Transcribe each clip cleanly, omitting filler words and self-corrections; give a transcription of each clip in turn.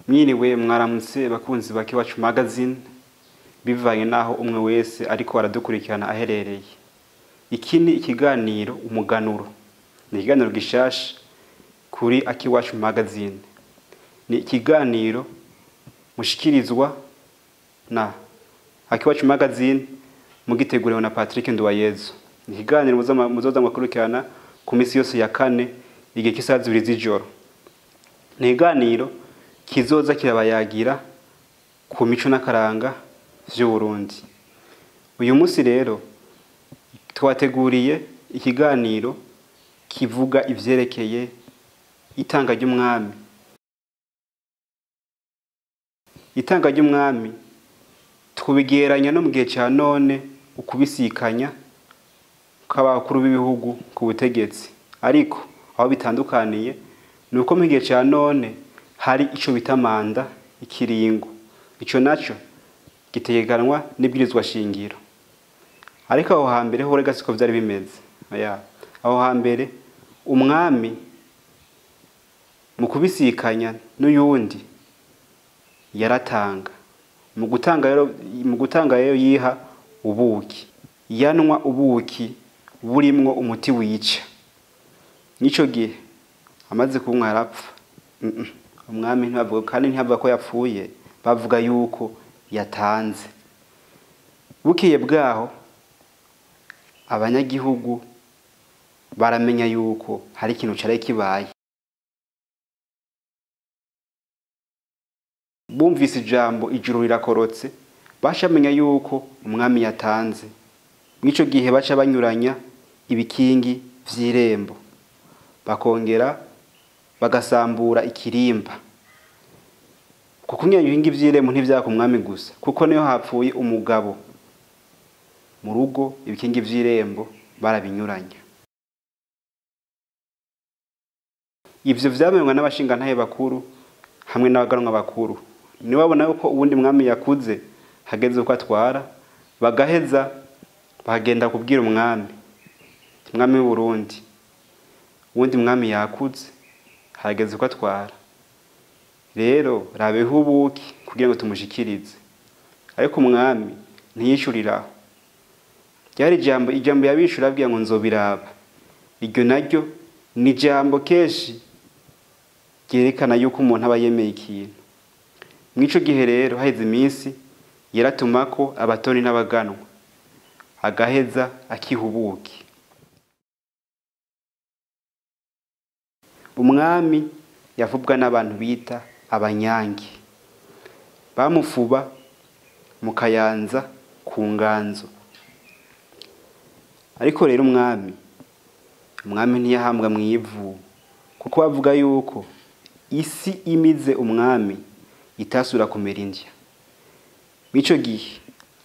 Mwiriwe mwaramutse bakunzi ba Iwacu magazine bivanye naho umwe wese ariko aradukurikirana aherereye. Iki ni ikiganiro umuganuro. Ni ikiganiro gishasha kuri Iwacu magazine. Ni ikiganiro mushikirizwa na Iwacu magazine mugiteguriwe na Patrick Nduwayezu. Ni ikiganiro muzoza mwakurikirana ku misi yose ya kane igihe cy'isaha 2 z'ijoro. Ni ikiganiro kizoza kirabayagira ku mico n'akaranga vy'u Burundi. Uyu munsi rero twateguriye ikiganiro kivuga ivyerekeye itanga ry'umwami. Itanga ry'umwami tubigeranya no mu gihe ca none ukubisikanya kw'abakuru b'ibihugu ku butegetsi. Ariko aho bitandukaniye nuko mu gihe ca none hari ico bita manda ikiringo. Ico naco gitegekanwa n'ibwirizwa shingiro. Ariko aho hambere ho rega siko vyari bimeze. Aho hambere umwami mu kubisikanya n'uyundi yaratanga. Mu gutanga rero yiha ubuki. Yanwa ubuki burimwo umuti wica. Nico gihe amaze kunywa arapfa. Umwami ntibavuga kandi ntibavuga ko yapfuye, bavuga yuko yatanze. Bukiye bwaho abanyagihugu baramenya yuko hari ikintu cari kibaye. Bumvise ijambo ijuru rirakorotse, bashamenya yuko umwami yatanze. Mwico gihe baca banyuranya ibikingi vy'irembo, bakongera bagasambura ikirimba. Kuko ibikingi vy'irembo ntivyaka umwami gusa, kuko niyo hapfuye umugabo mu rugo ibikingi vy'irembo barabinyuranya. Ivyo vyamenywa n'abashingantahe bakuru hamwe n'abaganwa bakuru. Ni babona yuko ubundi mwami yakuze hageze uko atwara, bagaheza bagenda kubwira umwami w'u Burundi, ubundi mwami yakuze hageze uko atwara. Rero rabeho ubuki kugira ngo tumushikirize. Ariko umwami ntiyishuriraho. Ryari ijambo yabishura abwiye ngo nzobiraba. Iryo naryo ni ijambo keshi ryerekana yuko umuntu aba yemeye ikintu. Mwico gihe rero haheze iminsi yaratumako abatoni n'abaganwa, agaheza akihubuki. Umwami yavubwa n'abantu bita abanyange. Bamufuba mu Kayanza ku Nganzo. Ariko rero umwami ntiyahambwa mu ivu, kuko bavuga yuko isi imize umwami itasura kumera indya. Mwico gihe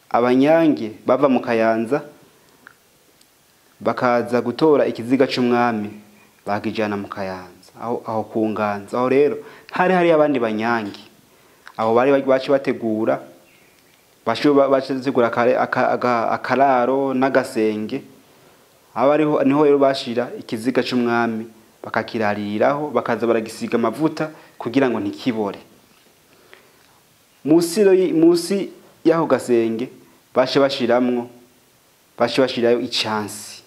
abanyange bava mu Kayanza bakaza gutora ikiziga c'umwami bakijana mu Kayanza aho ku Nganzo. Aho rero hari abandi banyange, aho bari baci bategura akararo n'agasenge. Niho rero bashira ikiziga c'umwami bakakirariraho, bakaza baragisiga amavuta kugira ngo ntikibore. Musi yaho gasenge bashirayo icansi.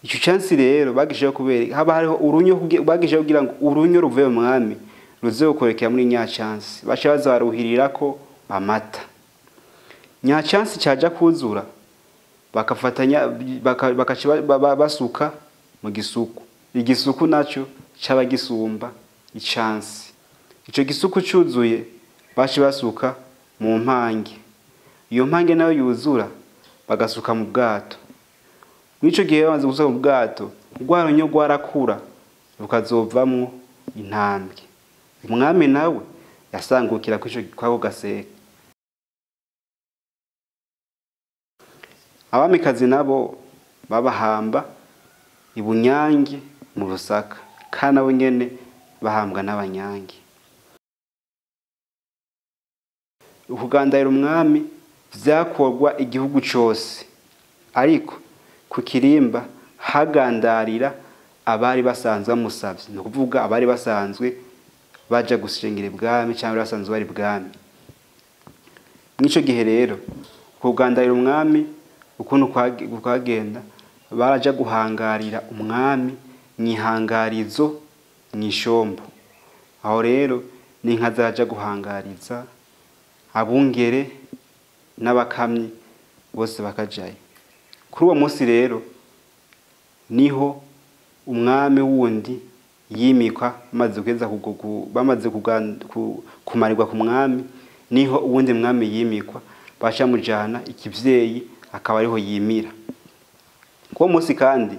Ico cansi rero bagishijeho kubera haba hariho urunyo, bagishijeho kugira ngo urunyo ruvuye mu mwami ruzokorekera muri nya cansi. Baza baruhirirako amata. Nya cansi caja kuzura bakafatanya basuka mu gisuku. Igisuku naco caba gisumba icansi. Ico gisuku cuzuye basuka mu mpange. Iyo mpange nayo yuzura bagasuka mu bwato. Mwico gihe babanze gusuka mu bwato, rwarunyo rwarakura rukazovamwo intambwe. Umwami nawe yasangukira kwako gaseke. Abamikazi nabo babahamba ibunyange mu Rusaka, kana bo nyene bahambwa n'abanyange. Ukugandayira umwami vyakorwa igihugu cose, ariko ku Kirimba hagandarira abari basanzwe bamusavye. Ni kuvuga abari basanzwe baja gusengera ibwami cyangwa basanzwe bari bwami. Mwico gihe rero kugandarira umwami ukuntu kwagenda baraja guhangarira umwami mwihangarizo mwishombo. Aho rero n'inka zaja guhangariza abungere n'abakamyi bose bakajayo. Kuri uwo munsi rero niho umwami wundi yimikwa bamaze kumarirwa ku mwami, niho uwundi mwami yimikwa basha mujana ikivyeyi akaba ariho yimira. Kuwo munsi kandi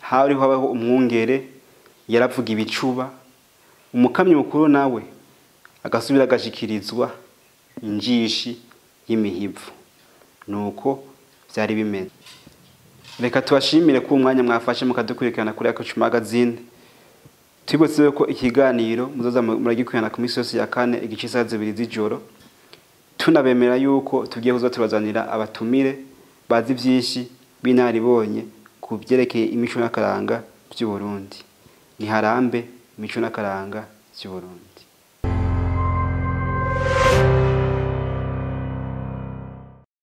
hariho habaho umwungere yaravuga ibicuba, umukamyi mukuru nawe agasubira agashikirizwa injishi y'imihivu. Nuko vyari bimeze. Reka tubashimire ko umwanya mwafashe mukadukurikirana kuri Akucu Magazine. Twibutse ko ikiganiro muzoza muragikurikirana ku minsi yose ya kane igice saa 2 z'ijoro. Tunabemera yuko tugiye kuza turabazanira abatumire bazi vyinshi binaribonye ku byerekeye imico n'akaranga by'u Burundi. Niharambe imico n'akaranga by'u Burundi.